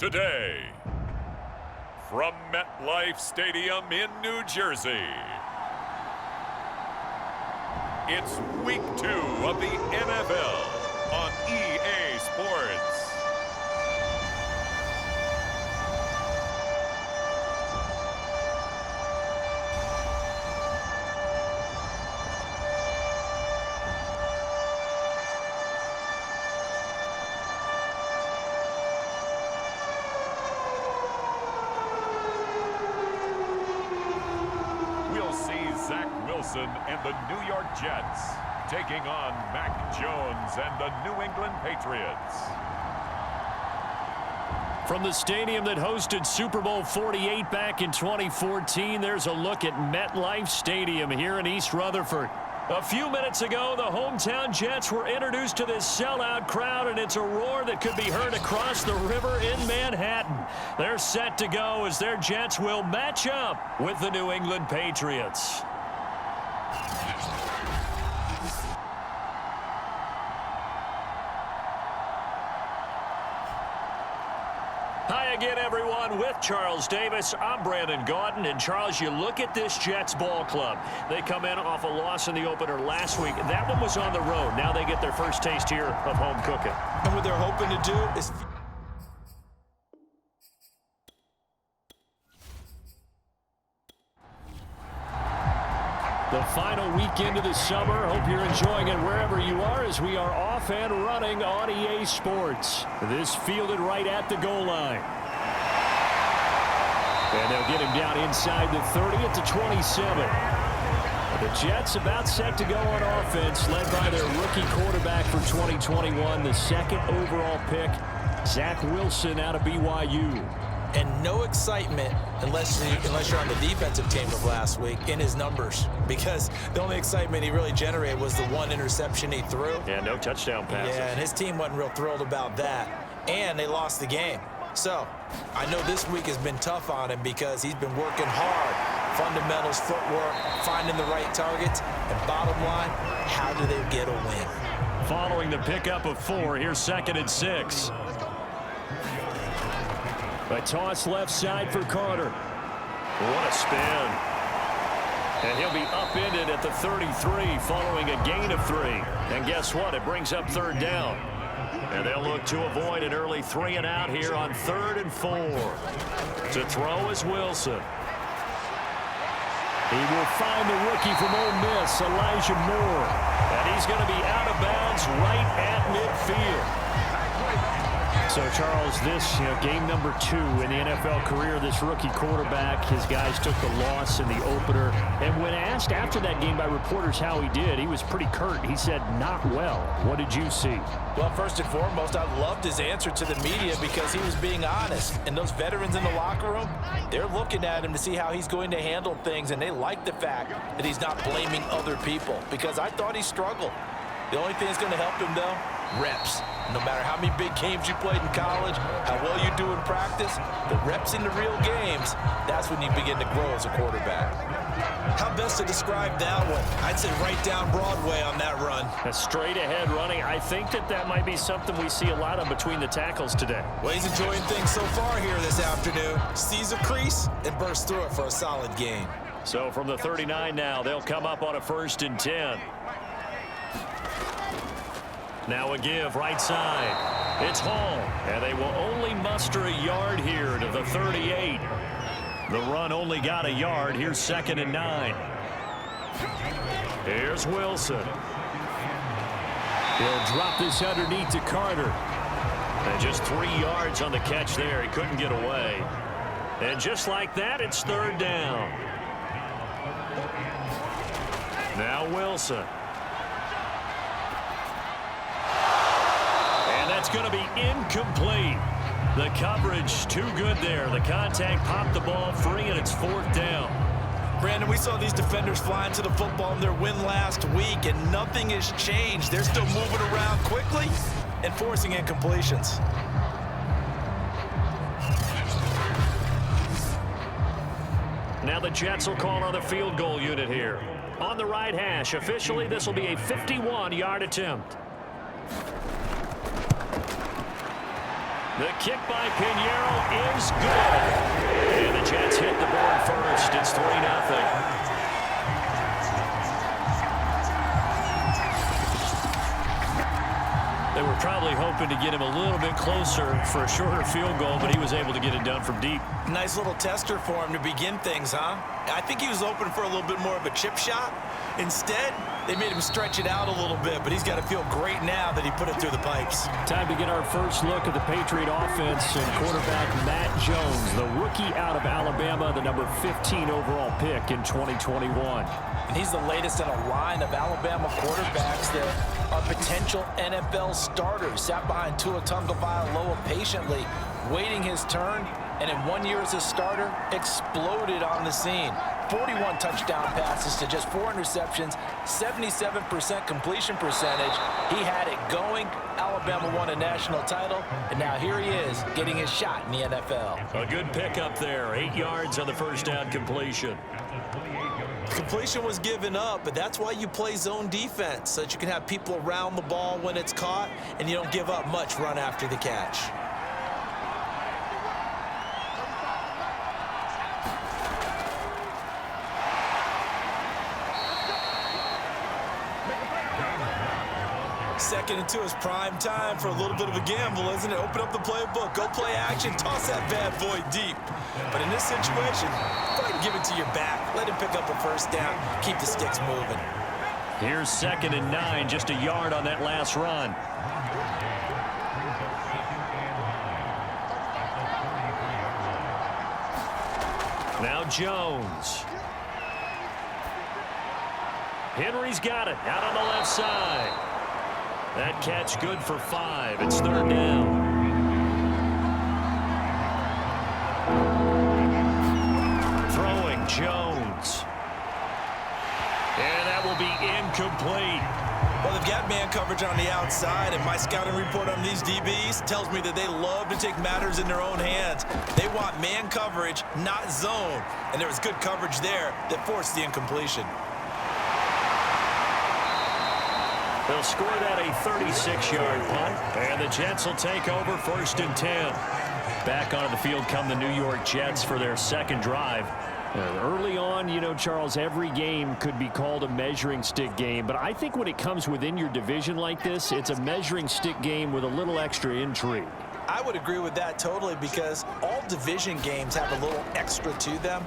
Today, from MetLife Stadium in New Jersey, it's Week 2 of the NFL on EA Sports. And the New York Jets taking on Mac Jones and the New England Patriots. From the stadium that hosted Super Bowl 48 back in 2014, there's a look at MetLife Stadium here in East Rutherford. A few minutes ago, the hometown Jets were introduced to this sellout crowd, and it's a roar that could be heard across the river in Manhattan. They're set to go as their Jets will match up with the New England Patriots. Hi again, everyone. With Charles Davis, I'm Brandon Gaudin. And, Charles, you look at this Jets ball club. They come in off a loss in the opener last week. That one was on the road. Now they get their first taste here of home cooking. And what they're hoping to do is... The final weekend of the summer. Hope you're enjoying it wherever you are as we are off and running on EA Sports. This fielded right at the goal line. And they'll get him down inside the 30 at the 27. The Jets about set to go on offense, led by their rookie quarterback for 2021, the second overall pick, Zach Wilson out of BYU. And no excitement unless you're on the defensive team of last week in his numbers, because the only excitement he really generated was the one interception he threw. Yeah, no touchdown passes. Yeah, and his team wasn't real thrilled about that, and they lost the game. So I know this week has been tough on him because he's been working hard. Fundamentals, footwork, finding the right targets, and bottom line, how do they get a win? Following the pickup of 4, here's 2nd and 6. A toss left side for Carter. What a spin. And he'll be upended at the 33 following a gain of 3. And guess what? It brings up 3rd down. And they'll look to avoid an early 3 and out here on 3rd and 4. To throw is Wilson. He will find the rookie from Ole Miss, Elijah Moore. And he's going to be out of bounds right at midfield. So, Charles, this game number 2 in the NFL career, this rookie quarterback, his guys took the loss in the opener. And when asked after that game by reporters how he did, he was pretty curt. He said, not well. What did you see? Well, first and foremost, I loved his answer to the media because he was being honest. And those veterans in the locker room, they're looking at him to see how he's going to handle things. And they like the fact that he's not blaming other people, because I thought he struggled. The only thing that's going to help him, though, reps. No matter how many big games you played in college, how well you do in practice, the reps in the real games, that's when you begin to grow as a quarterback. How best to describe that one? I'd say right down Broadway on that run. A straight ahead running. I think that might be something we see a lot of between the tackles today. Well, he's enjoying things so far here this afternoon. Sees a crease and bursts through it for a solid gain. So from the 39 now, they'll come up on a 1st and 10. Now a give right side. It's Hall, and they will only muster a yard here to the 38. The run only got a yard. Here's 2nd and 9. Here's Wilson. He'll drop this underneath to Carter. And just 3 yards on the catch there. He couldn't get away. And just like that, it's 3rd down. Now Wilson. That's going to be incomplete. The coverage too good there. The contact popped the ball free, and it's 4th down. Brandon, we saw these defenders flying to the football in their win last week, and nothing has changed. They're still moving around quickly and forcing incompletions. Now the Jets will call on the field goal unit here. On the right hash, officially this will be a 51-yard attempt. The kick by Pinheiro is good. And the Jets hit the board first. It's 3-0. They were probably hoping to get him a little bit closer for a shorter field goal, but he was able to get it done from deep. Nice little tester for him to begin things, huh? I think he was hoping for a little bit more of a chip shot. Instead, they made him stretch it out a little bit, but he's got to feel great now that he put it through the pipes. Time to get our first look at the Patriot offense and quarterback Matt Jones, the rookie out of Alabama, the number 15 overall pick in 2021. And he's the latest in a line of Alabama quarterbacks that are potential NFL starters. Sat behind Tua Tagovailoa patiently, waiting his turn, and in 1 year as a starter, exploded on the scene. 41 touchdown passes to just 4 interceptions, 77% completion percentage. He had it going. Alabama won a national title, and now here he is getting his shot in the NFL. A good pickup there, 8 yards on the first down completion. Completion was given up, but that's why you play zone defense, so that you can have people around the ball when it's caught, and you don't give up much run after the catch. Second and 2 is prime time for a little bit of a gamble, isn't it? Open up the playbook, go play action, toss that bad boy deep. But in this situation, go ahead and give it to your back. Let him pick up a first down, keep the sticks moving. Here's 2nd and 9, just a yard on that last run. Now Jones. Henry's got it, out on the left side. That catch good for 5. It's 3rd down. Throwing Jones. And that will be incomplete. Well, they've got man coverage on the outside, and my scouting report on these DBs tells me that they love to take matters in their own hands. They want man coverage, not zone. And there was good coverage there that forced the incompletion. They'll score that a 36-yard punt, and the Jets will take over 1st and 10. Back onto the field come the New York Jets for their second drive. Early on, you know, Charles, every game could be called a measuring stick game, but I think when it comes within your division like this, it's a measuring stick game with a little extra intrigue. I would agree with that totally, because all division games have a little extra to them.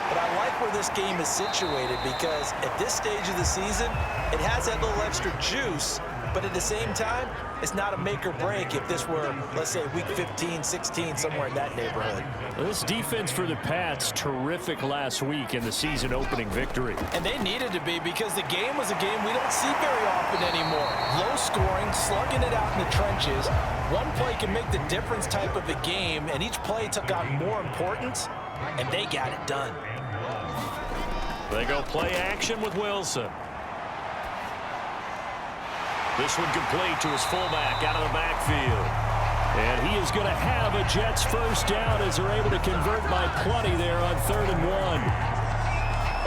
But I like where this game is situated, because at this stage of the season, it has that little extra juice, but at the same time, it's not a make or break if this were, let's say, week 15, 16, somewhere in that neighborhood. This defense for the Pats, terrific last week in the season opening victory. And they needed to be, because the game was a game we don't see very often anymore. Low scoring, slugging it out in the trenches. One play can make the difference type of a game, and each play took on more importance, and they got it done. They go play action with Wilson. This one complete to his fullback out of the backfield. And he is going to have a Jets first down as they're able to convert by plenty there on 3rd and 1.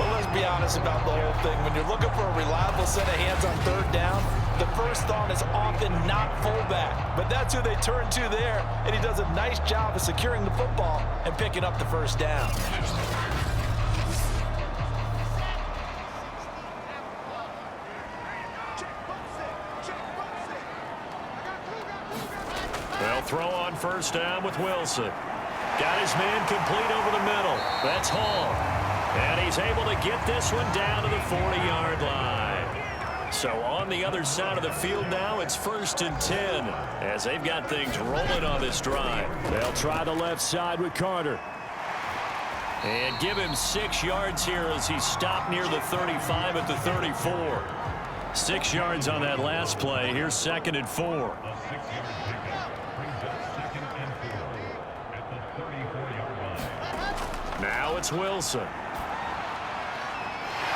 Well, let's be honest about the whole thing. When you're looking for a reliable set of hands on 3rd down, the first thought is often not fullback. But that's who they turn to there, and he does a nice job of securing the football and picking up the first down. They'll throw on first down with Wilson. Got his man complete over the middle. That's Hall. And he's able to get this one down to the 40-yard line. So on the other side of the field now, it's 1st and 10 as they've got things rolling on this drive. They'll try the left side with Carter. And give him 6 yards here as he stopped near the 35 at the 34. 6 yards on that last play. Here's 2nd and 4. Now it's Wilson.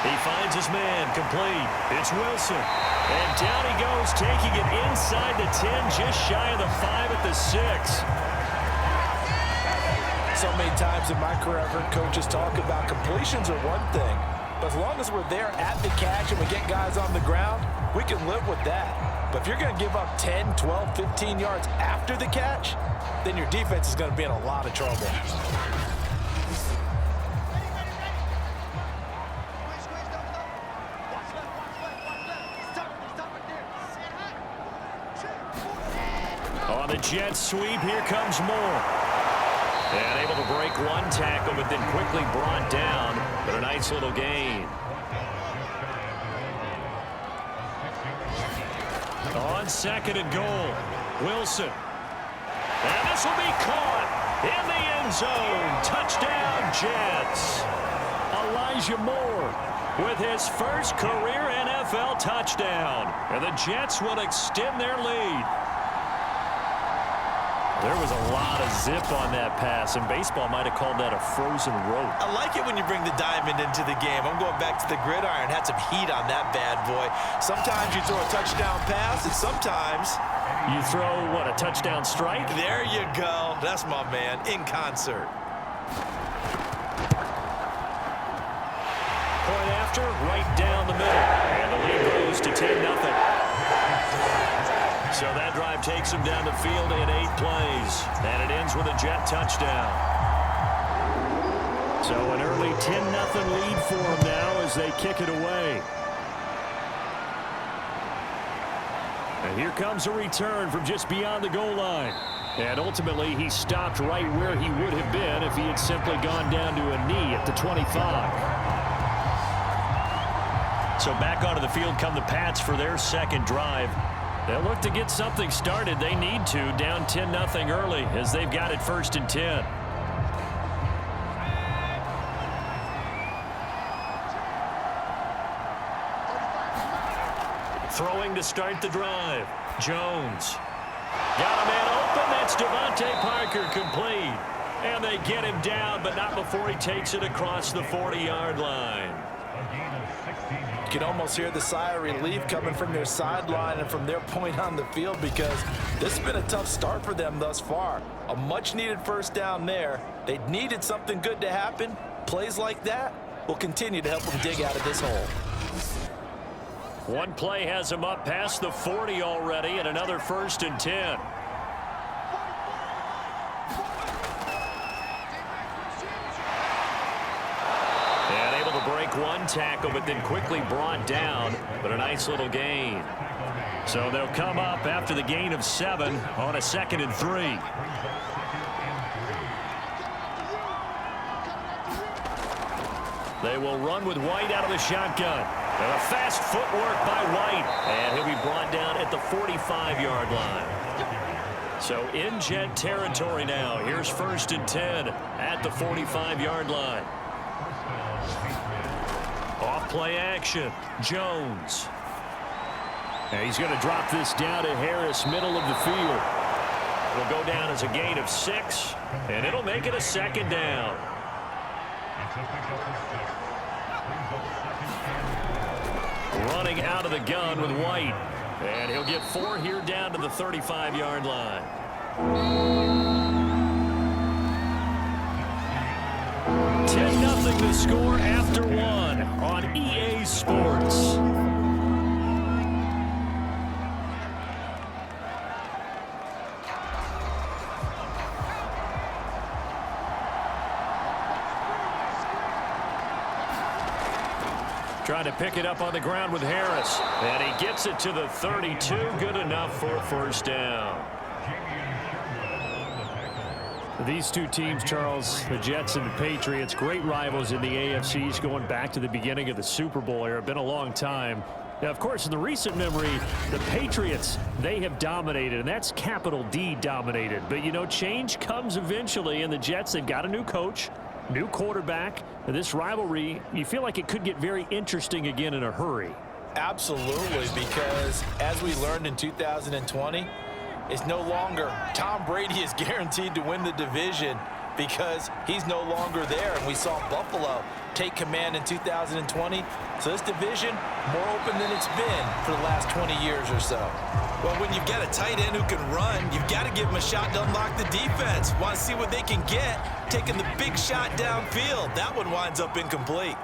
He finds his man complete. It's Wilson. And down he goes, taking it inside the 10, just shy of the 5 at the 6. So many times in my career, I've heard coaches talk about completions are one thing, but as long as we're there at the catch and we get guys on the ground, we can live with that. But if you're going to give up 10, 12, 15 yards after the catch, then your defense is going to be in a lot of trouble. On the Jets sweep, here comes Moore. And able to break one tackle, but then quickly brought down. But a nice little gain. On 2nd and goal, Wilson. And this will be caught in the end zone. Touchdown, Jets. Elijah Moore with his first career NFL touchdown. And the Jets will extend their lead. There was a lot of zip on that pass, and baseball might have called that a frozen rope. I like it when you bring the diamond into the game. I'm going back to the gridiron. Had some heat on that bad boy. Sometimes you throw a touchdown pass, and sometimes you throw, what, a touchdown strike? There you go. That's my man, in concert. Point after, right down the middle. And the lead goes to 10-0. So that drive takes him down the field in 8 plays. And it ends with a Jet touchdown. So an early 10-0 lead for him now as they kick it away. And here comes a return from just beyond the goal line. And ultimately, he stopped right where he would have been if he had simply gone down to a knee at the 25. So back onto the field come the Pats for their second drive. They'll look to get something started. They need to, down 10-0 early as they've got it 1st and 10. Throwing to start the drive. Jones. Got a man open. That's Devontae Parker complete. And they get him down, but not before he takes it across the 40-yard line. You can almost hear the sigh of relief coming from their sideline and from their point on the field, because this has been a tough start for them thus far. A much-needed first down there. They needed something good to happen. Plays like that will continue to help them dig out of this hole. One play has him up past the 40 already, and another 1st and 10. Break one tackle, but then quickly brought down, but a nice little gain. So they'll come up after the gain of 7 on a 2nd and 3. They will run with White out of the shotgun. And a fast footwork by White, and he'll be brought down at the 45-yard line. So in Jet territory now. Here's 1st and 10 at the 45-yard line. Off play action. Jones. And he's going to drop this down to Harris, middle of the field. It'll go down as a gain of 6, and it'll make it a 2nd down. Running out of the gun with White. And he'll get 4 here down to the 35-yard line. 10-0 the score after 1 on EA Sports. Trying to pick it up on the ground with Harris. And he gets it to the 32. Good enough for a 1st down. These two teams, Charles, the Jets and the Patriots, great rivals in the AFCs going back to the beginning of the Super Bowl era. Been a long time. Now, of course, in the recent memory, the Patriots, they have dominated, and that's capital D dominated. But, you know, change comes eventually, and the Jets, they've got a new coach, new quarterback. And this rivalry, you feel like it could get very interesting again in a hurry. Absolutely, because as we learned in 2020, it's no longer Tom Brady is guaranteed to win the division because he's no longer there. And we saw Buffalo take command in 2020. So this division, more open than it's been for the last 20 years or so. Well, when you've got a tight end who can run, you've got to give him a shot to unlock the defense. Want to see what they can get, taking the big shot downfield. That one winds up incomplete.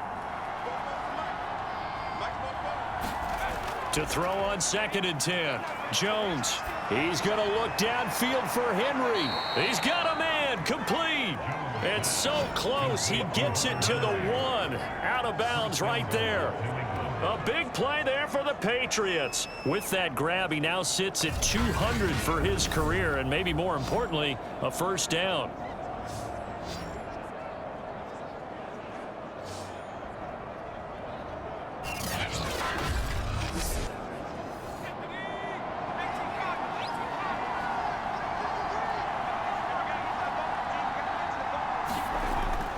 To throw on 2nd and 10. Jones. He's going to look downfield for Henry. He's got a man. Complete. It's so close. He gets it to the 1. Out of bounds right there. A big play there for the Patriots. With that grab, he now sits at 200 for his career, and maybe more importantly, a first down.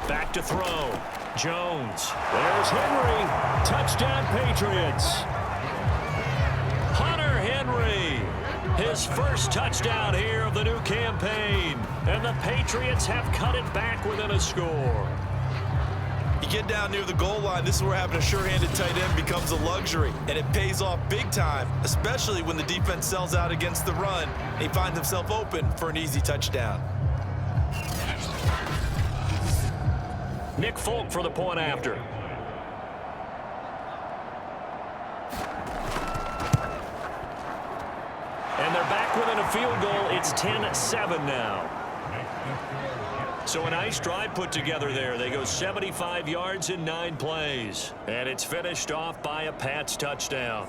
Back to throw. Jones. There's Henry. Touchdown, Patriots. Hunter Henry. His first touchdown here of the new campaign. And the Patriots have cut it back within a score. You get down near the goal line, this is where having a sure-handed tight end becomes a luxury. And it pays off big time, especially when the defense sells out against the run. He finds himself open for an easy touchdown. Nick Folk for the point after. And they're back within a field goal. It's 10-7 now. So a nice drive put together there. They go 75 yards in 9 plays. And it's finished off by a Pats touchdown.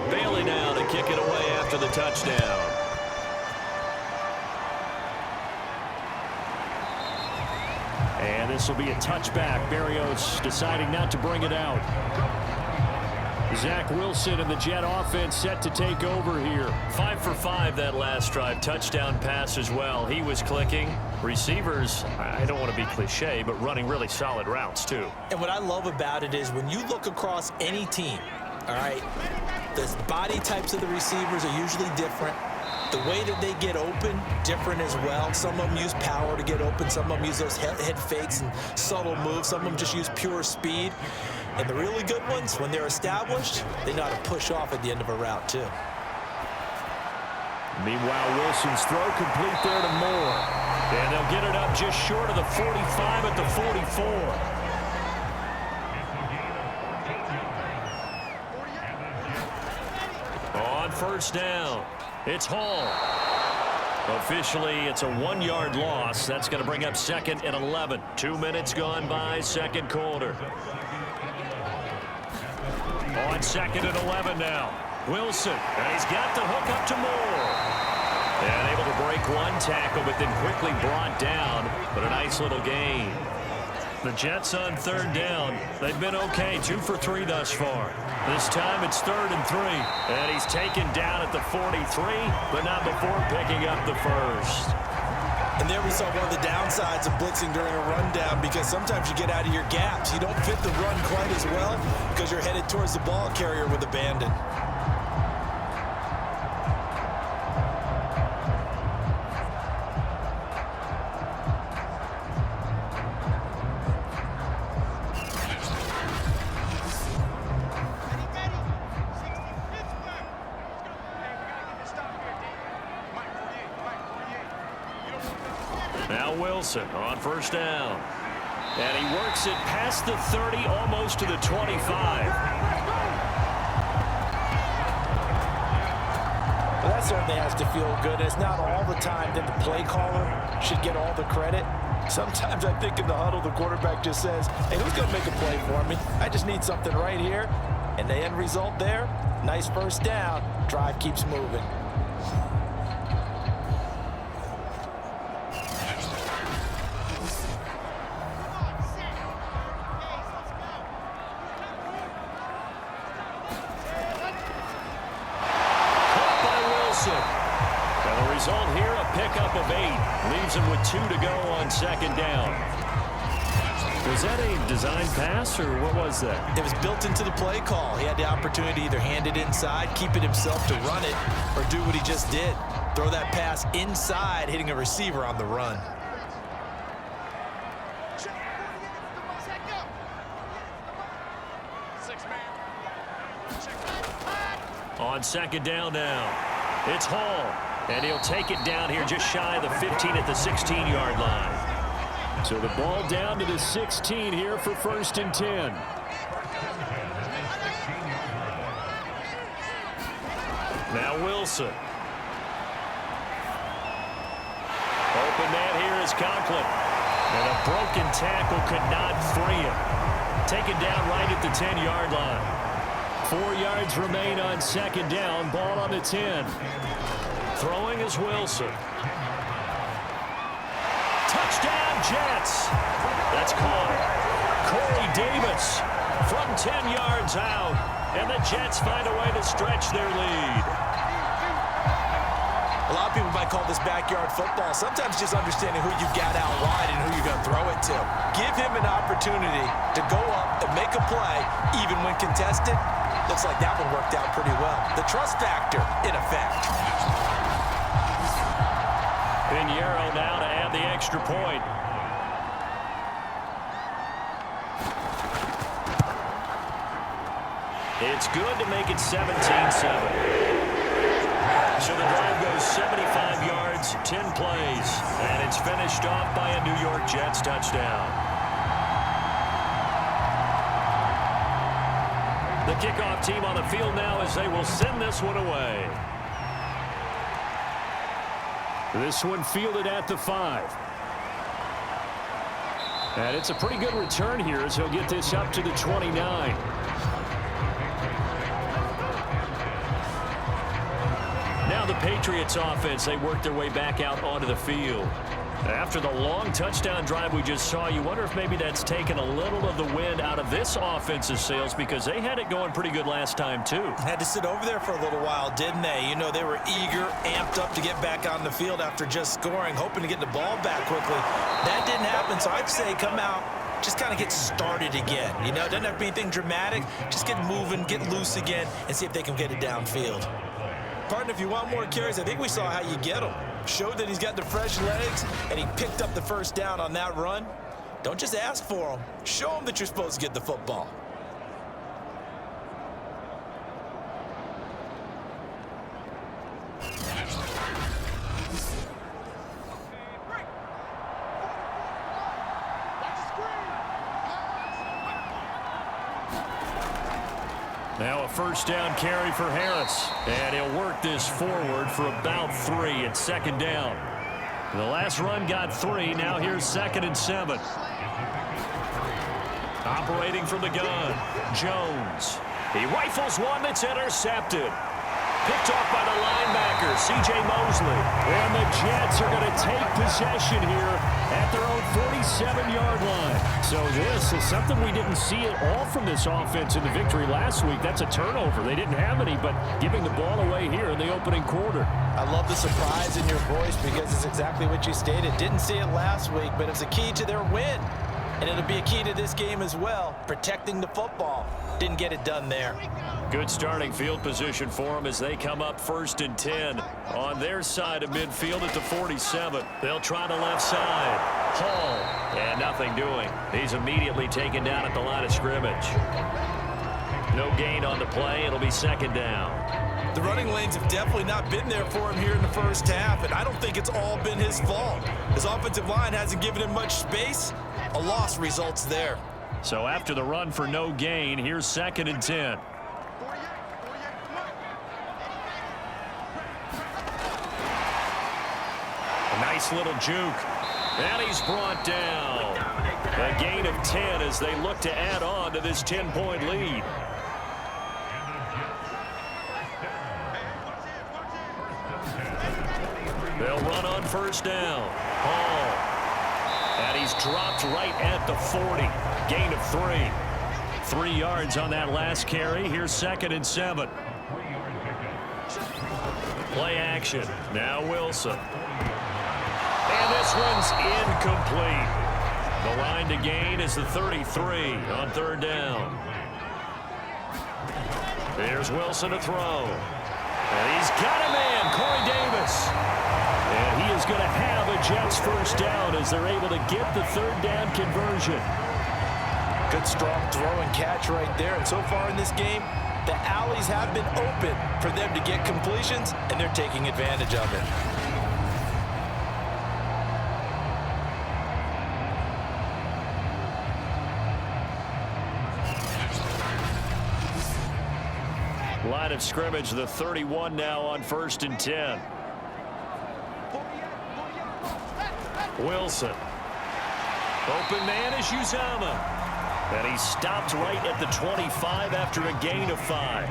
Bailey now to kick it away after the touchdown. And this will be a touchback. Berrios deciding not to bring it out. Zach Wilson and the Jet offense set to take over here. 5 for 5 that last drive. Touchdown pass as well. He was clicking. Receivers, I don't want to be cliche, but running really solid routes too. And what I love about it is when you look across any team, all right, the body types of the receivers are usually different. The way that they get open, different as well. Some of them use power to get open. Some of them use those head fakes and subtle moves. Some of them just use pure speed. And the really good ones, when they're established, they know how to push off at the end of a route, too. Meanwhile, Wilson's throw complete there to Moore. And they'll get it up just short of the 45 at the 44. On first down, it's Hall. Officially, it's a 1-yard loss. That's going to bring up 2nd and 11. 2 minutes gone by, second quarter. On 2nd and 11 now. Wilson, and he's got the hook up to Moore. And able to break one tackle, but then quickly brought down. But a nice little gain. The Jets on 3rd down. They've been okay, 2 for 3 thus far. This time it's 3rd and 3. And he's taken down at the 43, but not before picking up the first. And there we saw one of the downsides of blitzing during a rundown, because sometimes you get out of your gaps. You don't fit the run quite as well because you're headed towards the ball carrier with abandon. Now Wilson on first down. And he works it past the 30, almost to the 25. Well, that certainly has to feel good. It's not all the time that the play caller should get all the credit. Sometimes I think in the huddle, the quarterback just says, hey, who's going to make a play for me? I just need something right here. And the end result there, nice first down. Drive keeps moving. And the result here, a pickup of 8. Leaves him with 2 to go on 2nd down. Was that a design pass, or what was that? It was built into the play call. He had the opportunity to either hand it inside, keep it himself to run it, or do what he just did. Throw that pass inside, hitting a receiver on the run. On 2nd down now. It's Hall, and he'll take it down here just shy of the 15 at the 16-yard line. So the ball down to the 16 here for 1st and 10. Now Wilson. Open man here is Conklin. And a broken tackle could not free him. Taken down right at the 10-yard line. 4 yards remain on 2nd down. Ball on the 10. Throwing is Wilson. Touchdown, Jets. That's caught. Corey Davis from 10 yards out. And the Jets find a way to stretch their lead. A lot of people might call this backyard football. Sometimes just understanding who you got out wide and who you're going to throw it to. Give him an opportunity to go up and make a play, even when contested. Looks like that one worked out pretty well. The trust factor, in effect. Pinheiro now to add the extra point. It's good to make it 17-7. So the drive goes 75 yards, 10 plays, and it's finished off by a New York Jets touchdown. The kickoff team on the field now as they will send this one away. This one fielded at the 5. And it's a pretty good return here as he'll get this up to the 29. Now the Patriots offense, they work their way back out onto the field. After the long touchdown drive we just saw, you wonder if maybe that's taken a little of the wind out of this offensive sails because they had it going pretty good last time too. Had to sit over there for a little while, didn't they? You know, they were eager, amped up to get back on the field after just scoring, hoping to get the ball back quickly. That didn't happen, so I'd say come out, just kind of get started again. You know, it doesn't have to be anything dramatic. Just get moving, get loose again, and see if they can get it downfield. Partner, if you want more carries, I think we saw how you get them. Showed that he's got the fresh legs, and he picked up the first down on that run. Don't just ask for them. Show them that you're supposed to get the football. Now a first down carry for Harris. And he'll work this forward for about 3 at 2nd down. The last run got 3. Now here's 2nd and 7. Operating from the gun, Jones. He rifles one that's intercepted. Picked off by the linebacker, C.J. Mosley. And the Jets are going to take possession here at their own 47-yard line. So this is something we didn't see at all from this offense in the victory last week. That's a turnover. They didn't have any, but giving the ball away here in the opening quarter. I love the surprise in your voice because it's exactly what you stated. Didn't see it last week, but it's a key to their win. And it'll be a key to this game as well, protecting the football. Didn't get it done there. Good starting field position for them as they come up 1st and 10 on their side of midfield at the 47. They'll try the left side. Hall, and nothing doing. He's immediately taken down at the line of scrimmage. No gain on the play. It'll be 2nd down. The running lanes have definitely not been there for him here in the first half, and I don't think it's all been his fault. His offensive line hasn't given him much space. A loss results there. So after the run for no gain, here's 2nd and 10. A nice little juke. And he's brought down. A gain of 10 as they look to add on to this 10-point lead. They'll run on first down. Hall. And he's dropped right at the 40. Gain of 3. 3 yards on that last carry. Here's 2nd and 7. Play action. Now Wilson. And this one's incomplete. The line to gain is the 33 on 3rd down. There's Wilson to throw. And he's got a man, Corey Davis. And he is going to have a Jets first down as they're able to get the 3rd down conversion. Good strong throw and catch right there. And so far in this game, the alleys have been open for them to get completions, and they're taking advantage of it. Line of scrimmage, the 31 now on 1st and 10. Wilson. Open man is Uzama. And he stopped right at the 25 after a gain of 5.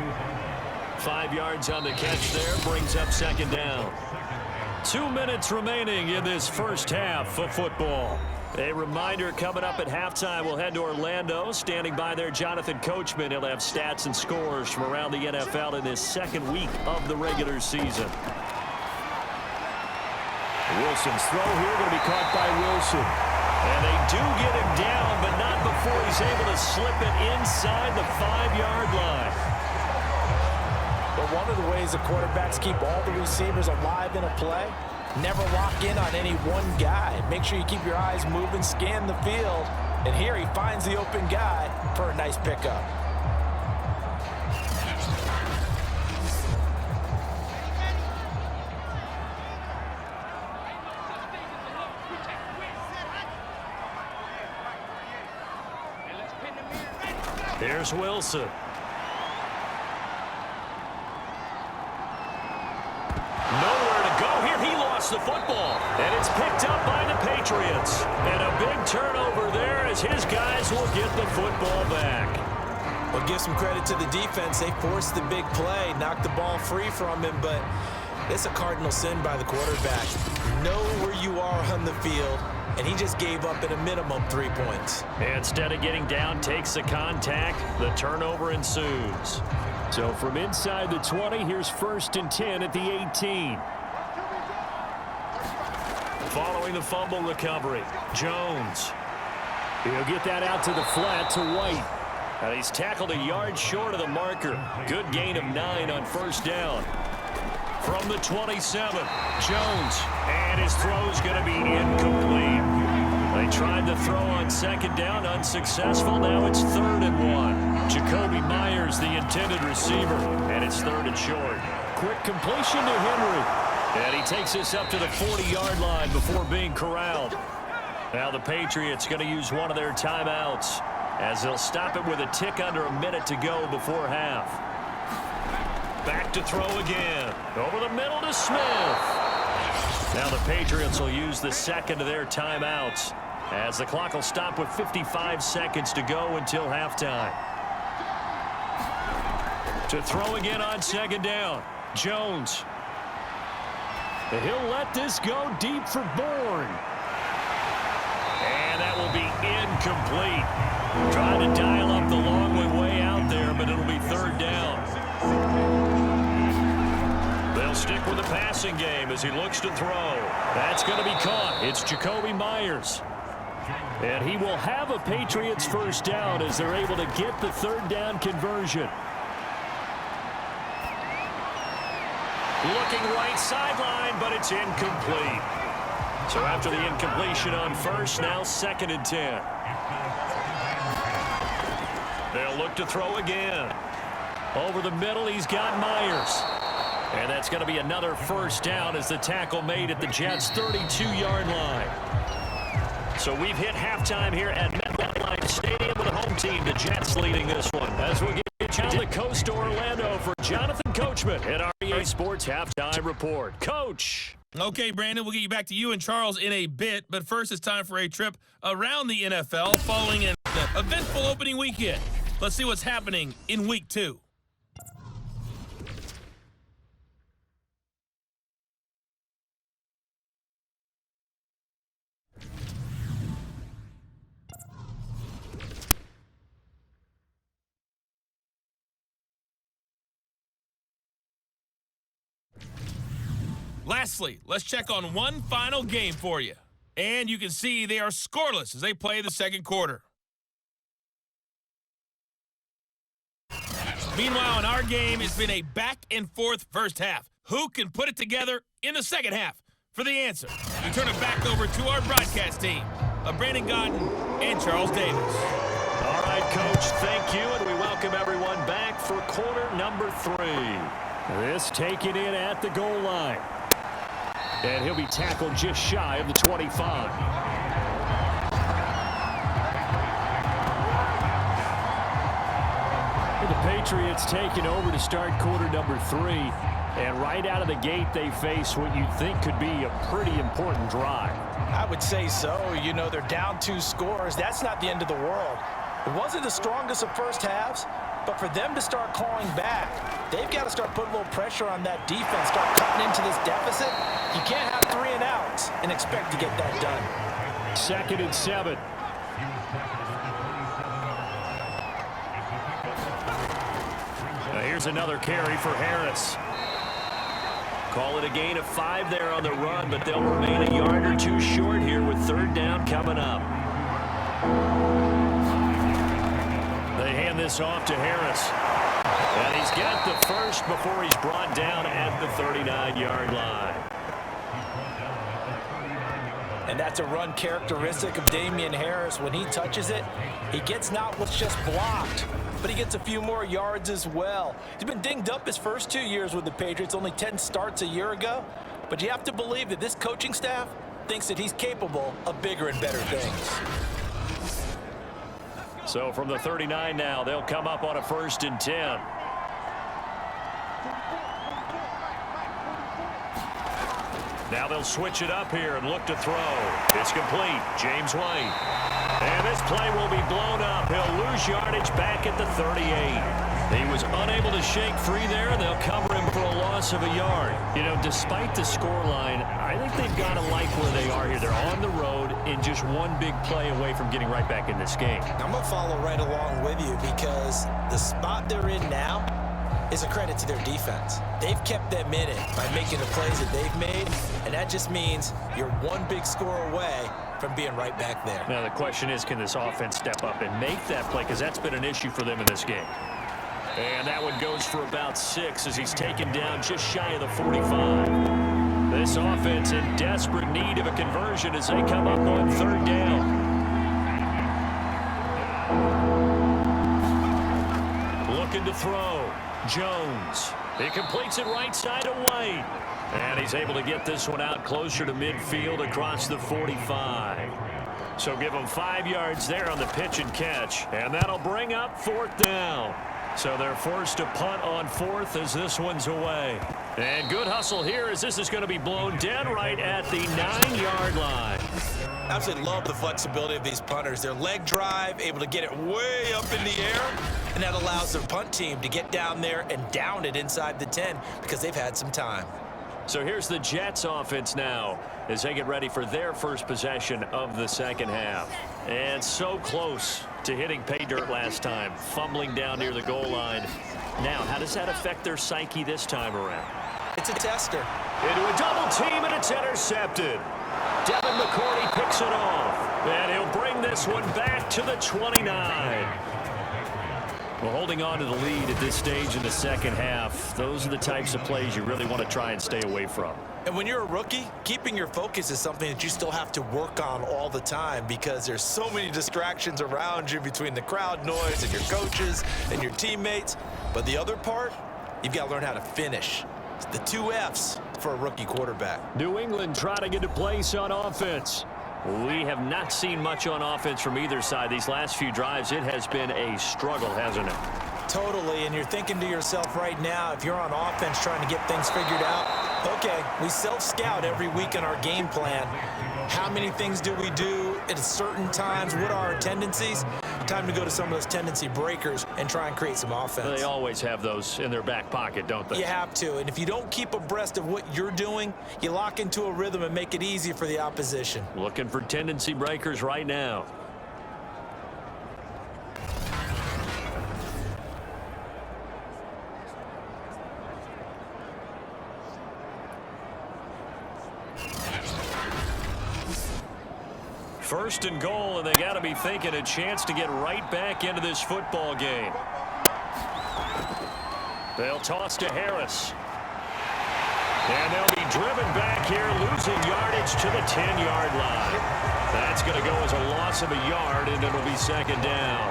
5 yards on the catch there, brings up 2nd down. 2 minutes remaining in this first half of football. A reminder, coming up at halftime, we'll head to Orlando. Standing by there, Jonathan Coachman. He'll have stats and scores from around the NFL in this 2nd week of the regular season. Wilson's throw here going to be caught by Wilson. And they do get him down, but not before he's able to slip it inside the 5-yard line. But one of the ways the quarterbacks keep all the receivers alive in a play, never lock in on any one guy. Make sure you keep your eyes moving, scan the field. And here he finds the open guy for a nice pickup. Here's Wilson. Nowhere to go here. He lost the football. And it's picked up by the Patriots. And a big turnover there as his guys will get the football back. Well, give some credit to the defense. They forced the big play, knocked the ball free from him, but it's a cardinal sin by the quarterback. Know where you are on the field, and he just gave up at a minimum 3 points. Instead of getting down, takes the contact. The turnover ensues. So from inside the 20, here's 1st and 10 at the 18. Following the fumble recovery, Jones. He'll get that out to the flat to White. And he's tackled a yard short of the marker. Good gain of 9 on 1st down. From the 27, Jones. And his throw's going to be incomplete. They tried to throw on 2nd down, unsuccessful. Now it's 3rd and 1. Jacoby Myers, the intended receiver. And it's 3rd and short. Quick completion to Henry. And he takes this up to the 40-yard line before being corralled. Now the Patriots going to use one of their timeouts, as they'll stop it with a tick under a minute to go before half. Back to throw again. Over the middle to Smith. Now the Patriots will use the 2nd of their timeouts, as the clock will stop with 55 seconds to go until halftime. To throw again on 2nd down, Jones. And he'll let this go deep for Bourne. And that will be incomplete. Trying to dial up the long way out there, but it'll be 3rd down. They'll stick with the passing game as he looks to throw. That's going to be caught. It's Jacoby Myers. And he will have a Patriots 1st down as they're able to get the 3rd down conversion. Looking right sideline, but it's incomplete. So after the incompletion on 1st, now 2nd and 10. They'll look to throw again. Over the middle, he's got Myers. And that's going to be another 1st down as the tackle made at the Jets' 32-yard line. So we've hit halftime here at MetLife Stadium with the home team, the Jets, leading this one. As we'll get down the coast to Orlando for Jonathan Coachman at our EA Sports Halftime Report. Coach. Okay, Brandon, we'll get you back to you and Charles in a bit, but first it's time for a trip around the NFL following an eventful opening weekend. Let's see what's happening in Week 2. Lastly, let's check on one final game for you. And you can see they are scoreless as they play the 2nd quarter. Meanwhile, in our game, it's been a back-and-forth first half. Who can put it together in the 2nd half? For the answer, we turn it back over to our broadcast team of Brandon Gaudin and Charles Davis. All right, Coach, thank you, and we welcome everyone back for quarter number 3. This taken in at the goal line. And he'll be tackled just shy of the 25. The Patriots taking over to start quarter number 3. And right out of the gate, they face what you'd think could be a pretty important drive. I would say so. You know, they're down 2 scores. That's not the end of the world. It wasn't the strongest of first halves, but for them to start clawing back, they've got to start putting a little pressure on that defense, start cutting into this deficit. You can't have 3 and outs and expect to get that done. 2nd and 7. Here's another carry for Harris. Call it a gain of 5 there on the run, but they'll remain a yard or 2 short here with 3rd down coming up. They hand this off to Harris. And he's got the first before he's brought down at the 39-yard line. And that's a run characteristic of Damian Harris. When he touches it, he gets not what's just blocked, but he gets a few more yards as well. He's been dinged up his first 2 years with the Patriots, only 10 starts a year ago. But you have to believe that this coaching staff thinks that he's capable of bigger and better things. So from the 39 now, they'll come up on a 1st and 10. Now they'll switch it up here and look to throw. It's complete. James White. And this play will be blown up. He'll lose yardage back at the 38. He was unable to shake free there, and they'll cover him for a loss of a yard. You know, despite the scoreline, I think they've got to like where they are here. They're on the road and just one big play away from getting right back in this game. I'm going to follow right along with you because the spot they're in now is a credit to their defense. They've kept them in it by making the plays that they've made, and that just means you're one big score away from being right back there. Now the question is, can this offense step up and make that play? Because that's been an issue for them in this game. And that one goes for about 6 as he's taken down just shy of the 45. This offense in desperate need of a conversion as they come up on 3rd down. Looking to throw. Jones. He completes it right side to White. And he's able to get this one out closer to midfield across the 45. So give him 5 yards there on the pitch and catch. And that'll bring up 4th down. So they're forced to punt on 4th as this one's away. And good hustle here as this is going to be blown dead right at the 9-yard line. Absolutely love the flexibility of these punters. Their leg drive, able to get it way up in the air, and that allows their punt team to get down there and down it inside the 10 because they've had some time. So here's the Jets offense now as they get ready for their first possession of the 2nd half. And so close to hitting pay dirt last time, fumbling down near the goal line. Now, how does that affect their psyche this time around? It's a tester. Into a double team, and it's intercepted. Devin McCourty picks it off, and he'll bring this one back to the 29. Well, holding on to the lead at this stage in the 2nd half, those are the types of plays you really want to try and stay away from. And when you're a rookie, keeping your focus is something that you still have to work on all the time because there's so many distractions around you between the crowd noise and your coaches and your teammates. But the other part, you've got to learn how to finish. It's the 2 F's for a rookie quarterback. New England trying to get a place on offense. We have not seen much on offense from either side. These last few drives, it has been a struggle, hasn't it? Totally, and you're thinking to yourself right now, if you're on offense trying to get things figured out, okay, we self-scout every week in our game plan. How many things do we do at certain times? What are our tendencies? Time to go to some of those tendency breakers and try and create some offense. They always have those in their back pocket, don't they? You have to, and if you don't keep abreast of what you're doing, you lock into a rhythm and make it easy for the opposition. Looking for tendency breakers right now. First and goal, and they got to be thinking a chance to get right back into this football game. They'll toss to Harris. And they'll be driven back here, losing yardage to the 10-yard line. That's going to go as a loss of a yard, and it'll be 2nd down.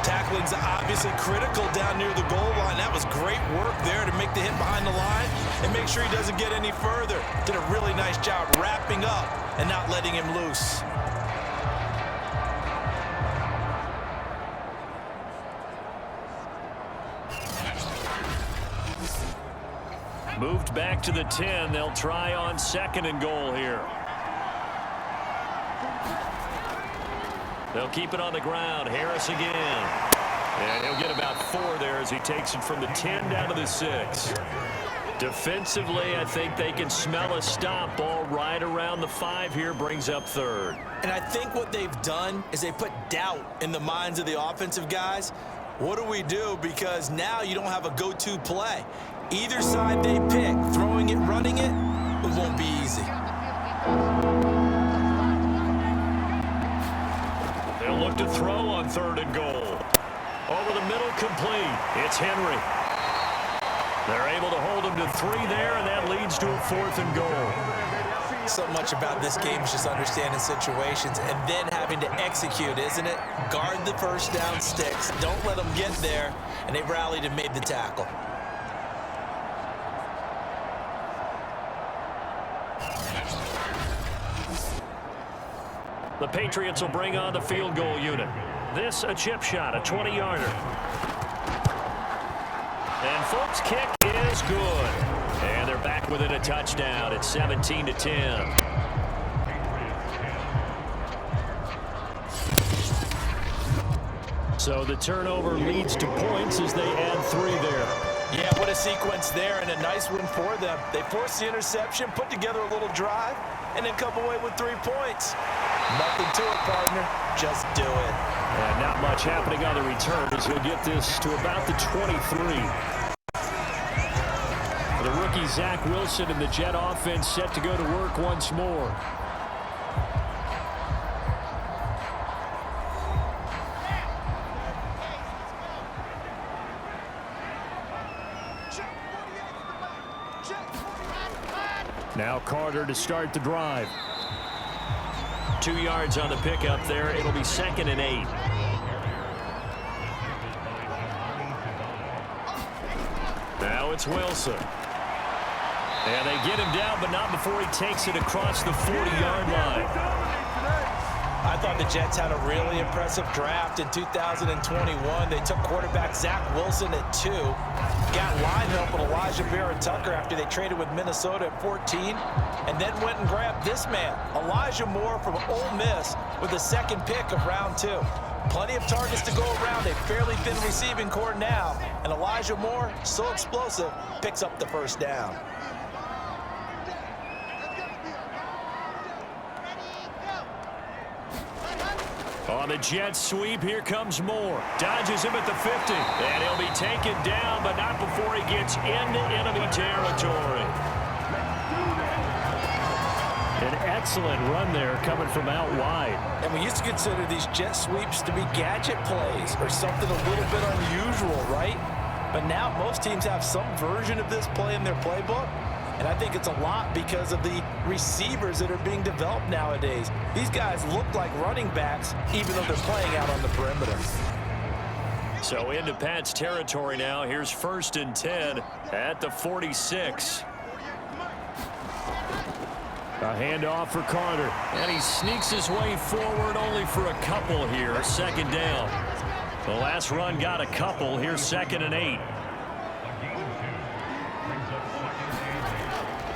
Tackling's obviously critical down near the goal line. That was great work there to make the hit behind the line and make sure he doesn't get any further. Did a really nice job wrapping up and not letting him loose. first, back to the 10. They'll try on 2nd and goal here. They'll keep it on the ground. Harris again. And he'll get about 4 there as he takes it from the 10 down to the 6. Defensively, I think they can smell a stop. Ball right around the 5 here, brings up 3rd. And I think what they've done is they put doubt in the minds of the offensive guys. What do we do? Because now you don't have a go-to play. Either side they pick, throwing it, running it, it won't be easy. They'll look to throw on 3rd and goal. Over the middle, complete. It's Henry. They're able to hold him to 3 there, and that leads to a 4th and goal. So much about this game is just understanding situations and then having to execute, isn't it? Guard the first down sticks. Don't let them get there, and they rallied and made the tackle. The Patriots will bring on the field goal unit. This a chip shot, a 20-yarder. And Folks' kick is good. And they're back within a touchdown. It's 17-10. So the turnover leads to points as they add 3 there. Yeah, what a sequence there, and a nice win for them. They forced the interception, put together a little drive, and then come away with 3 points. Nothing to it, partner. Just do it. And not much happening on the return as he'll get this to about the 23. The rookie Zach Wilson and the Jet offense set to go to work once more. Now Carter to start the drive. 2 yards on the pickup there. It'll be 2nd and 8. Now it's Wilson. And they get him down, but not before he takes it across the 40-yard line. I thought the Jets had a really impressive draft in 2021. They took quarterback Zach Wilson at 2. Got line help with Elijah Vera-Tucker after they traded with Minnesota at 14. And then went and grabbed this man, Elijah Moore from Ole Miss, with the 2nd pick of round 2. Plenty of targets to go around, a fairly thin receiving core now. And Elijah Moore, so explosive, picks up the first down. On the Jets sweep, here comes Moore. Dodges him at the 50. And he'll be taken down, but not before he gets into enemy territory. An excellent run there coming from out wide. And we used to consider these jet sweeps to be gadget plays or something a little bit unusual, right? But now most teams have some version of this play in their playbook. And I think it's a lot because of the receivers that are being developed nowadays. These guys look like running backs, even though they're playing out on the perimeter. So into Pat's territory now. Here's 1st and 10 at the 46. A handoff for Carter. And he sneaks his way forward only for a couple here. 2nd down. The last run got a couple. Here's 2nd and 8.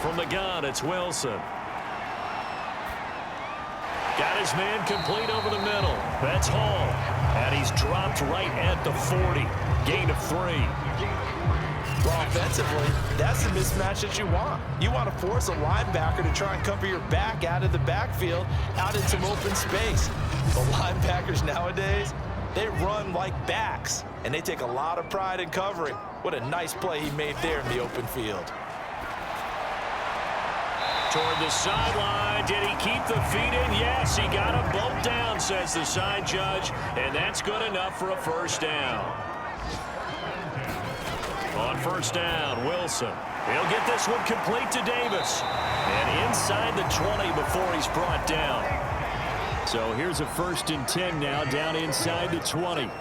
From the gun, it's Wilson. Got his man complete over the middle. That's Hall. And he's dropped right at the 40. Gain of 3. Well, offensively, that's the mismatch that you want. You want to force a linebacker to try and cover your back out of the backfield, out in some open space. The linebackers nowadays, they run like backs, and they take a lot of pride in covering. What a nice play he made there in the open field. Toward the sideline. Did he keep the feet in? Yes, he got him both down, says the side judge, and that's good enough for a first down. On first down, Wilson. He'll get this one complete to Davis. And inside the 20 before he's brought down. So here's a 1st and 10 now, down inside the 20.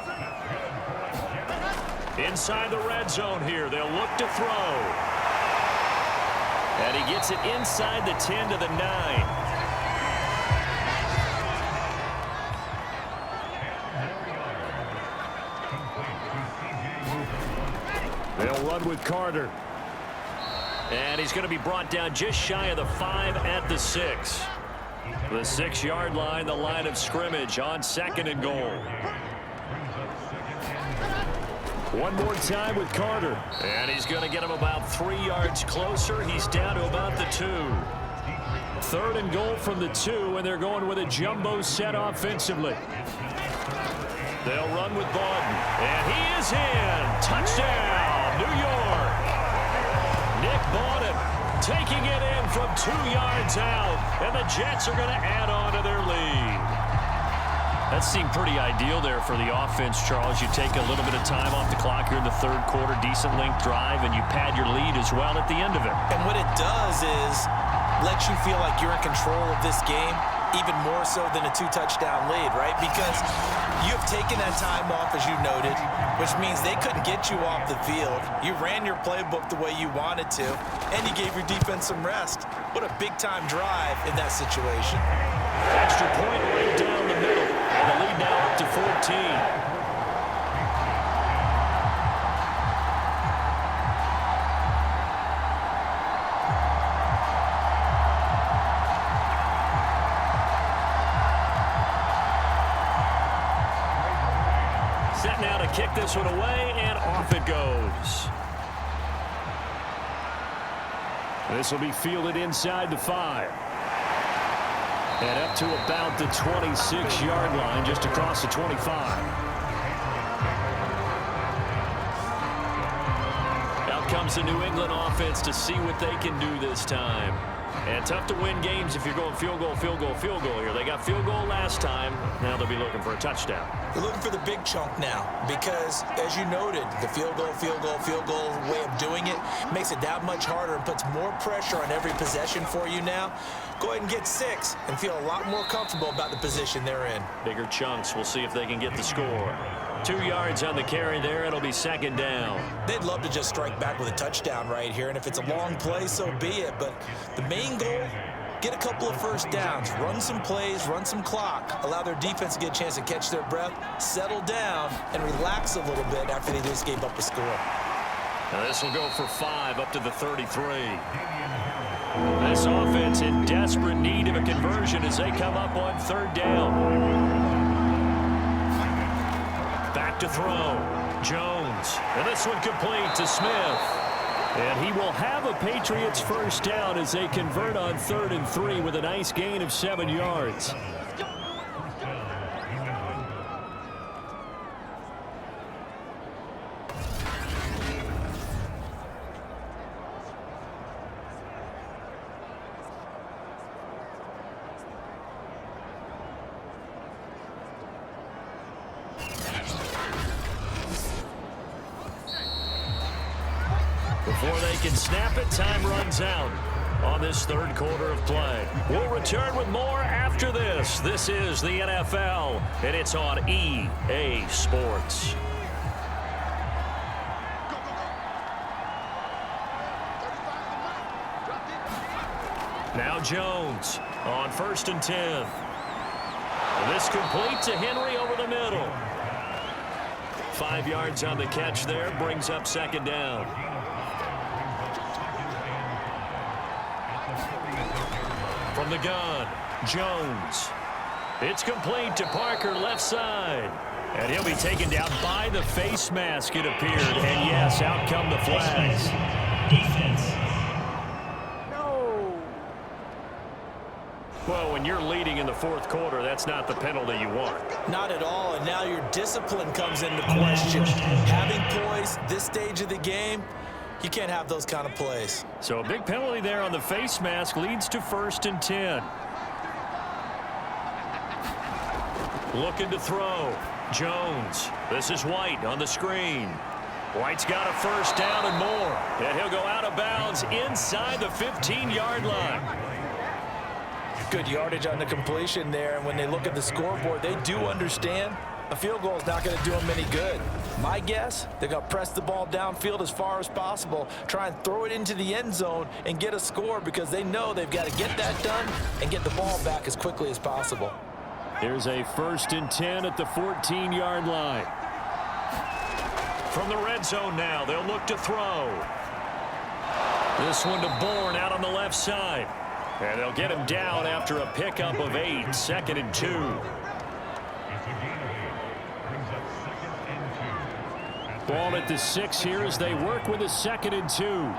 Inside the red zone here. They'll look to throw. And he gets it inside the 10 to the 9. They'll run with Carter. And he's going to be brought down just shy of the 5 at the 6. The 6-yard line, the line of scrimmage on 2nd and goal. One more time with Carter. And he's going to get him about 3 yards closer. He's down to about the 2. 3rd and goal from the 2, and they're going with a jumbo set offensively. They'll run with Bawden. And he is in. Touchdown, New York. Nick Bawden taking it in from 2 yards out, and the Jets are going to add on to their lead. That seemed pretty ideal there for the offense, Charles. You take a little bit of time off the clock here in the 3rd quarter, decent length drive, and you pad your lead as well at the end of it. And what it does is let you feel like you're in control of this game, even more so than a 2-touchdown lead, right? Because you've taken that time off, as you noted, which means they couldn't get you off the field. You ran your playbook the way you wanted to, and you gave your defense some rest. What a big-time drive in that situation. Extra point right down the middle. And the lead now up to 14. Set now to kick this one away, and off it goes. This will be fielded inside the 5. And up to about the 26-yard line, just across the 25. Out comes the New England offense to see what they can do this time. And tough to win games if you're going field goal, field goal, field goal here. They got field goal last time. Now they'll be looking for a touchdown. They're looking for the big chunk now because, as you noted, the field goal way of doing it makes it that much harder and puts more pressure on every possession for you now. Go ahead and get 6 and feel a lot more comfortable about the position they're in. Bigger chunks. We'll see if they can get the score. 2 yards on the carry there. It'll be 2nd down. They'd love to just strike back with a touchdown right here, and if it's a long play, so be it. But the main goal, get a couple of first downs, run some plays, run some clock, allow their defense to get a chance to catch their breath, settle down, and relax a little bit after they just gave up a score. Now this will go for 5 up to the 33. This offense in desperate need of a conversion as they come up on 3rd down. Back to throw. Jones. And this one complete to Smith. And he will have a Patriots first down as they convert on 3rd and 3 with a nice gain of 7 yards. Before they can snap it, time runs out on this 3rd quarter of play. We'll return with more after this. This is the NFL, and it's on EA Sports. Now Jones on 1st and 10. This complete to Henry over the middle. 5 yards on the catch there, brings up 2nd down. From the gun, Jones. It's complete to Parker, left side. And he'll be taken down by the face mask, it appeared. And yes, out come the flags. Defense. No. Well, when you're leading in the 4th quarter, that's not the penalty you want. Not at all, and now your discipline comes into question. Having poise this stage of the game, you can't have those kind of plays. So a big penalty there on the face mask leads to 1st and 10. Looking to throw. Jones. This is White on the screen. White's got a first down and more. And he'll go out of bounds inside the 15-yard line. Good yardage on the completion there, and when they look at the scoreboard, they do understand a field goal is not going to do them any good. My guess, they're going to press the ball downfield as far as possible, try and throw it into the end zone and get a score because they know they've got to get that done and get the ball back as quickly as possible. Here's a 1st and 10 at the 14-yard line. From the red zone now, they'll look to throw. This one to Bourne out on the left side. And they'll get him down after a pickup of 8. 2nd and 2. Ball at the 6 here as they work with a 2nd and 2.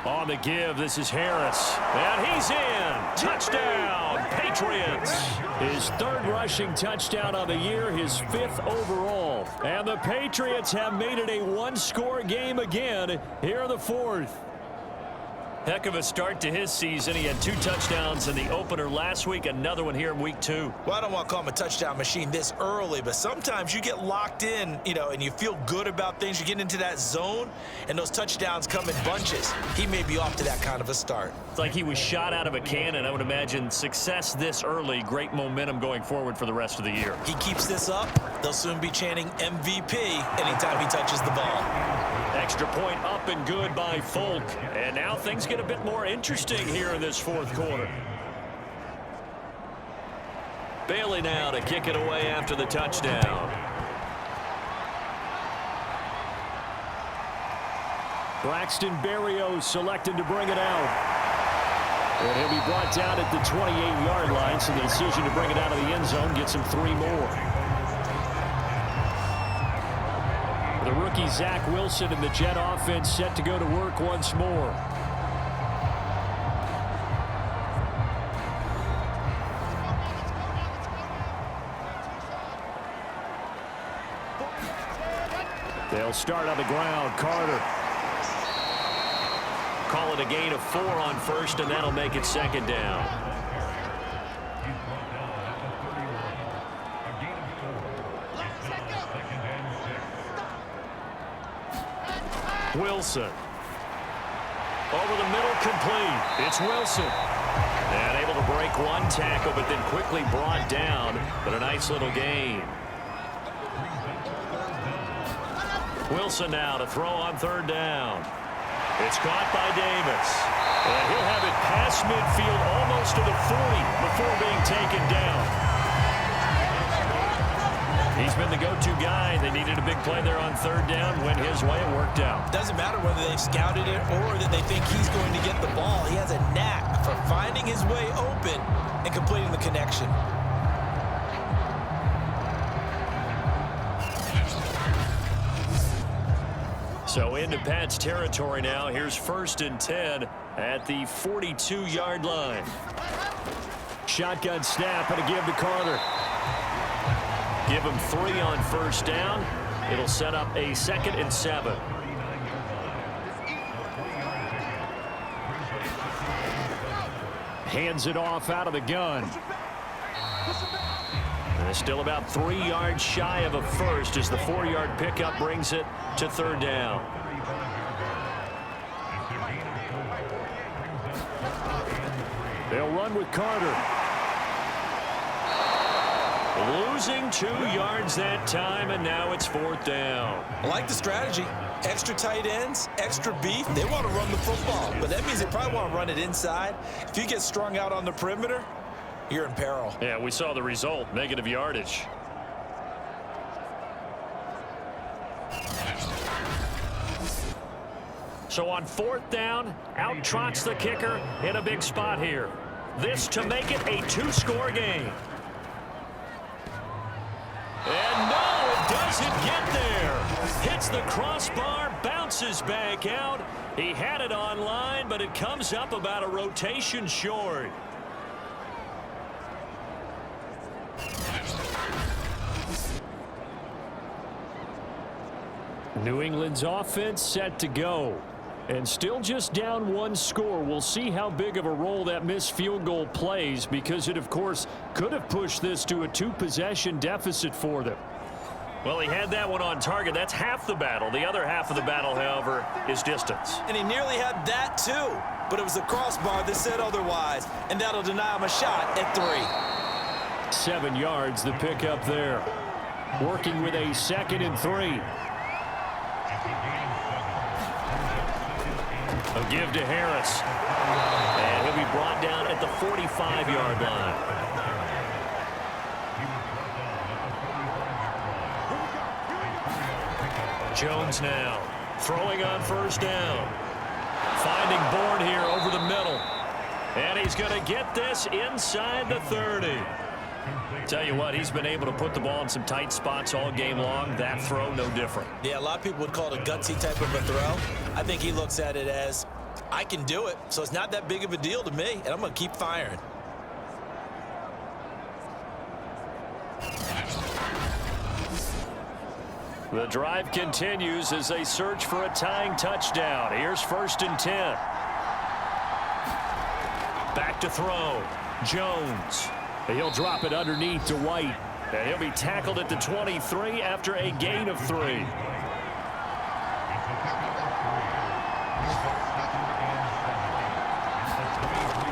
On the give, this is Harris. And he's in. Touchdown, Patriots. His 3rd rushing touchdown of the year, his 5th overall. And the Patriots have made it a one-score game again here in the 4th. Heck of a start to his season. He had 2 touchdowns in the opener last week, another one here in week 2. Well, I don't want to call him a touchdown machine this early, but sometimes you get locked in, and you feel good about things. You get into that zone, and those touchdowns come in bunches. He may be off to that kind of a start. It's like he was shot out of a cannon. I would imagine success this early, great momentum going forward for the rest of the year. He keeps this up, they'll soon be chanting MVP anytime he touches the ball. Extra point up and good by Folk. And now things get a bit more interesting here in this 4th quarter. Bailey now to kick it away after the touchdown. Braxton Berrios selected to bring it out. And he'll be brought down at the 28-yard line, so the decision to bring it out of the end zone gets him 3 more. The rookie Zach Wilson and the Jet offense set to go to work once more. They'll start on the ground. Carter. Call it a gain of 4 on 1st, and that'll make it 2nd down. Wilson. Over the middle, complete. It's Wilson. And able to break 1 tackle, but then quickly brought down. But a nice little gain. Wilson now to throw on 3rd down. It's caught by Davis. And he'll have it past midfield almost to the 40 before being taken down. He's been the go-to guy. They needed a big play there on 3rd down. Went his way. It worked out. Doesn't matter whether they've scouted it or that they think he's going to get the ball. He has a knack for finding his way open and completing the connection. So into Pat's territory now. Here's 1st and 10 at the 42-yard line. Shotgun snap and a give to Carter. Give him 3 on 1st down. It'll set up a 2nd and 7. Hands it off out of the gun. And it's still about 3 yards shy of a first as the 4-yard pickup brings it to 3rd down. They'll run with Carter. Losing 2 yards that time, and now it's 4th down. I like the strategy. Extra tight ends, extra beef. They want to run the football, but that means they probably want to run it inside. If you get strung out on the perimeter, you're in peril. Yeah, we saw the result, negative yardage. So on 4th down, out trots the kicker in a big spot here. This to make it a 2-score game. And no, it doesn't get there. Hits the crossbar, bounces back out. He had it on line, but it comes up about a rotation short. New England's offense set to go. And still just down 1 score. We'll see how big of a role that missed field goal plays, because it, of course, could have pushed this to a 2-possession deficit for them. Well, he had that one on target. That's half the battle. The other half of the battle, however, is distance. And he nearly had that, too. But it was the crossbar that said otherwise, and that'll deny him a shot at 3. 7 yards, the pickup there. Working with a 2nd and 3. A give to Harris. And he'll be brought down at the 45-yard line. Jones now Throwing on first down. Finding Bourne here over the middle. And he's going to get this inside the 30. Tell you what, he's been able to put the ball in some tight spots all game long. That throw, no different. Yeah, a lot of people would call it a gutsy type of a throw. I think he looks at it as, I can do it, so it's not that big of a deal to me, and I'm going to keep firing. The drive continues as they search for a tying touchdown. Here's 1st and 10. Back to throw. Jones. He'll drop it underneath to White. And he'll be tackled at the 23 after a gain of 3.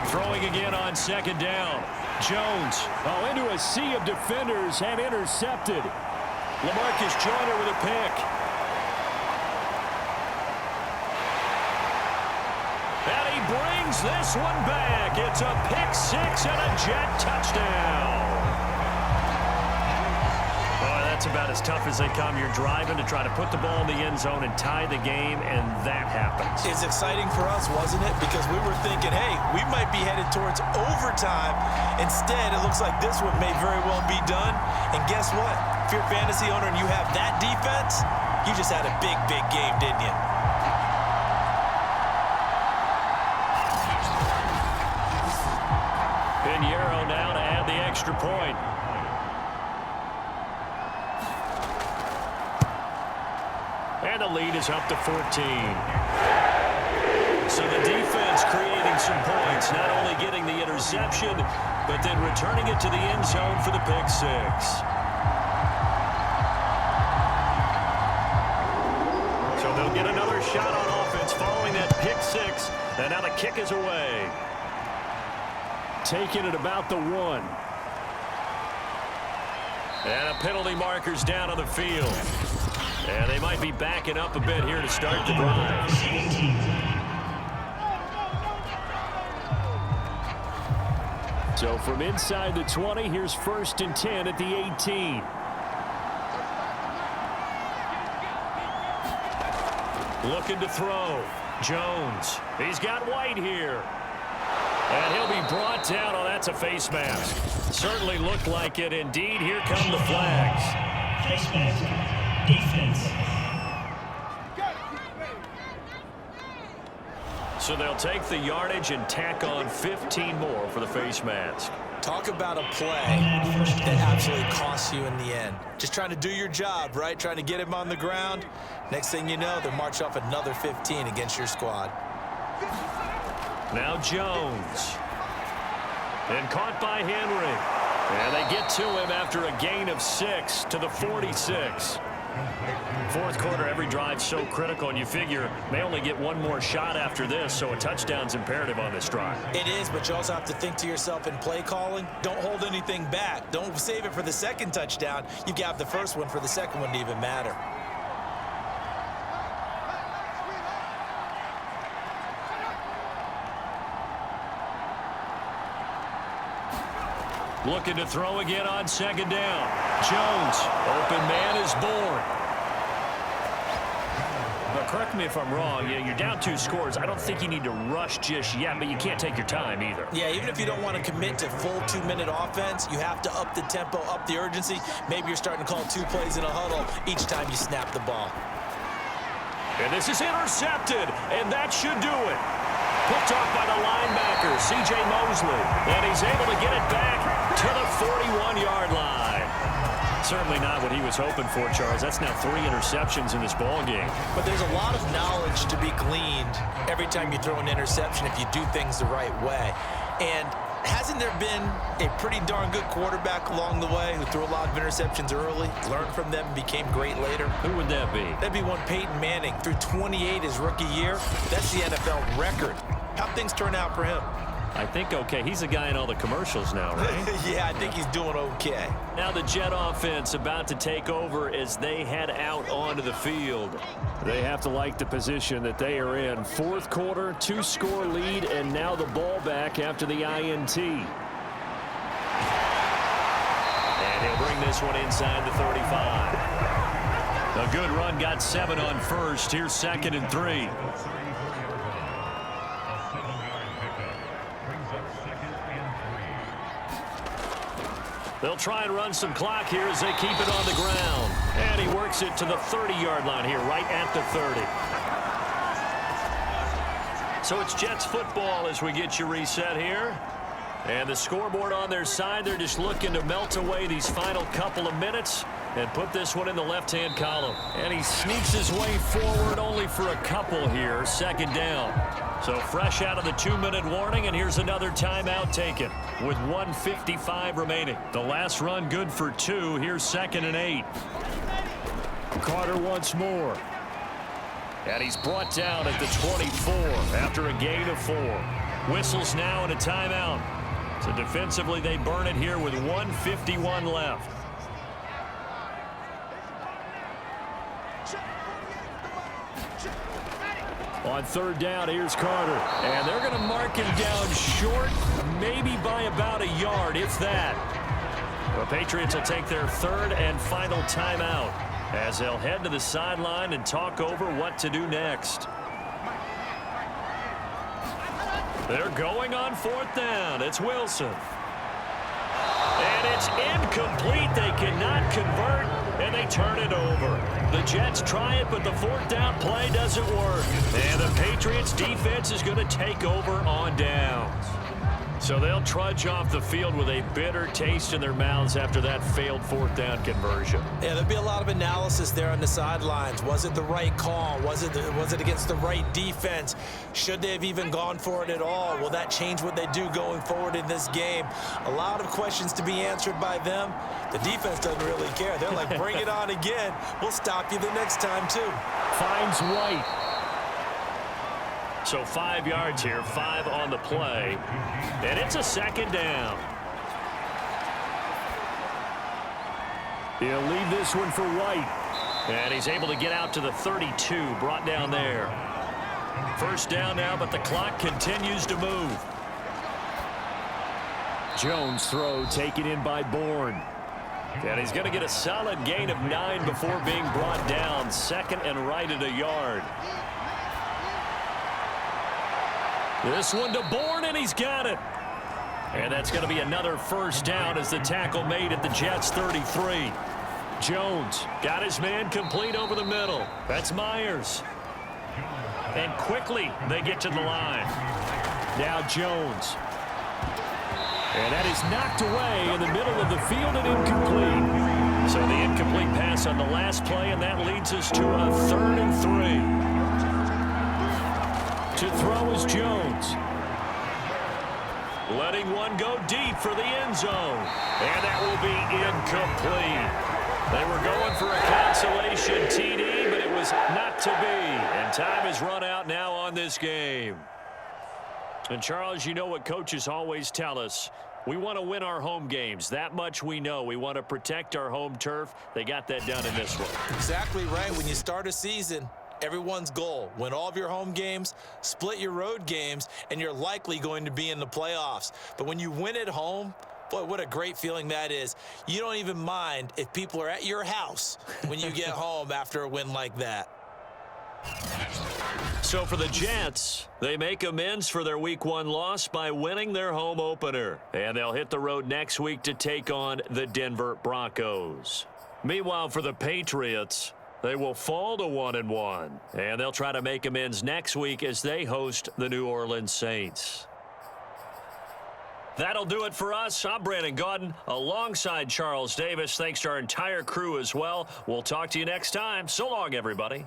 Throwing again on 2nd down. Jones. Oh, into a sea of defenders and intercepted. LaMarcus Joyner with a pick. And he brings this one back. It's a pick 6 and a Jet touchdown. Boy, that's about as tough as they come. You're driving to try to put the ball in the end zone and tie the game, and that happens. It's exciting for us, wasn't it? Because we were thinking, hey, we might be headed towards overtime. Instead, it looks like this one may very well be done. And guess what? If you're a fantasy owner and you have that defense, you just had a big, big game, didn't you? Pinheiro now to add the extra point. And the lead is up to 14. So the defense creating some points, not only getting the interception, but then returning it to the end zone for the pick 6. So they'll get another shot on offense following that pick 6. And now the kick is away. Taking it about the 1. And a penalty marker's down on the field. And they might be backing up a bit here to start the drive. So from inside the 20, here's 1st and 10 at the 18. Looking to throw. Jones. He's got White here. And he'll be brought down. Oh, that's a face mask. Certainly looked like it. Indeed, here come the flags. Face mask. Defense. So they'll take the yardage and tack on 15 more for the face mask. Talk about a play that absolutely costs you in the end. Just trying to do your job, right? Trying to get him on the ground. Next thing you know, they'll march off another 15 against your squad. Now Jones. And caught by Henry. And they get to him after a gain of 6 to the 46. 4th quarter, every drive so critical, and you figure they only get one more shot after this, so a touchdown's imperative on this drive. It is, but you also have to think to yourself in play calling, don't hold anything back. Don't save it for the 2nd touchdown. You got the 1st one for the 2nd one to even matter. Looking to throw again on 2nd down. Jones, open man is Bourne. But correct me if I'm wrong, you're down 2 scores. I don't think you need to rush just yet, but you can't take your time either. Yeah, even if you don't want to commit to full 2-minute offense, you have to up the tempo, up the urgency. Maybe you're starting to call 2 plays in a huddle each time you snap the ball. And this is intercepted, and that should do it. Picked off by the linebacker, C.J. Mosley, and he's able to get it back to the 41-yard line. Certainly not what he was hoping for, Charles. That's now 3 interceptions in this ball game. But there's a lot of knowledge to be gleaned every time you throw an interception if you do things the right way. And hasn't there been a pretty darn good quarterback along the way who threw a lot of interceptions early, learned from them, and became great later? Who would that be? That'd be one Peyton Manning. Threw 28 his rookie year. That's the NFL record. How'd things turn out for him? I think okay. He's a guy in all the commercials now, right? Yeah, I think he's doing okay. Now the Jet offense about to take over as they head out onto the field. They have to like the position that they are in. 4th quarter, 2-score lead, and now the ball back after the INT. And he'll bring this one inside the 35. A good run, got 7 on first. Here's 2nd and 3. They'll try and run some clock here as they keep it on the ground. And he works it to the 30-yard line here, right at the 30. So it's Jets football as we get you reset here. And the scoreboard on their side, they're just looking to melt away these final couple of minutes and put this one in the left-hand column. And he sneaks his way forward only for a couple here, 2nd down. So fresh out of the 2-minute warning, and here's another timeout taken with 1:55 remaining. The last run good for 2. Here's 2nd and 8. Carter once more. And he's brought down at the 24 after a gain of 4. Whistles now and a timeout. So defensively, they burn it here with 1:51 left. On 3rd down, here's Carter. And they're going to mark him down short, maybe by about a yard, if that. The Patriots will take their 3rd and final timeout as they'll head to the sideline and talk over what to do next. They're going on 4th down. It's Wilson. And it's incomplete. They cannot convert, and they turn it over. The Jets try it, but the 4th down play doesn't work. And the Patriots defense is going to take over on downs. So they'll trudge off the field with a bitter taste in their mouths after that failed 4th down conversion. Yeah, there'll be a lot of analysis there on the sidelines. Was it the right call? Was it against the right defense? Should they have even gone for it at all? Will that change what they do going forward in this game? A lot of questions to be answered by them. The defense doesn't really care. They're like, bring it on again. We'll stop you the next time, too. Finds White. So 5 yards here, 5 on the play. And it's a 2nd down. He'll leave this one for White. And he's able to get out to the 32, brought down there. 1st down now, but the clock continues to move. Jones throw taken in by Bourne. And he's going to get a solid gain of 9 before being brought down. 2nd and right at a yard. This one to Bourne, and he's got it. And that's going to be another 1st down as the tackle made at the Jets' 33. Jones got his man complete over the middle. That's Myers. And quickly they get to the line. Now Jones. And that is knocked away in the middle of the field and incomplete. So the incomplete pass on the last play, and that leads us to a 3rd and 3. To throw is Jones. Letting one go deep for the end zone. And that will be incomplete. They were going for a consolation TD, but it was not to be. And time is run out now on this game. And Charles, you know what coaches always tell us. We want to win our home games. That much we know. We want to protect our home turf. They got that done in this one. Exactly right. When you start a season, everyone's goal: win all of your home games, split your road games, and you're likely going to be in the playoffs. But when you win at home, boy, what a great feeling that is. You don't even mind if people are at your house when you get home after a win like that. So for the Jets, they make amends for their Week 1 loss by winning their home opener. And they'll hit the road next week to take on the Denver Broncos. Meanwhile, for the Patriots, they will fall to 1-1, and they'll try to make amends next week as they host the New Orleans Saints. That'll do it for us. I'm Brandon Gaudin alongside Charles Davis. Thanks to our entire crew as well. We'll talk to you next time. So long, everybody.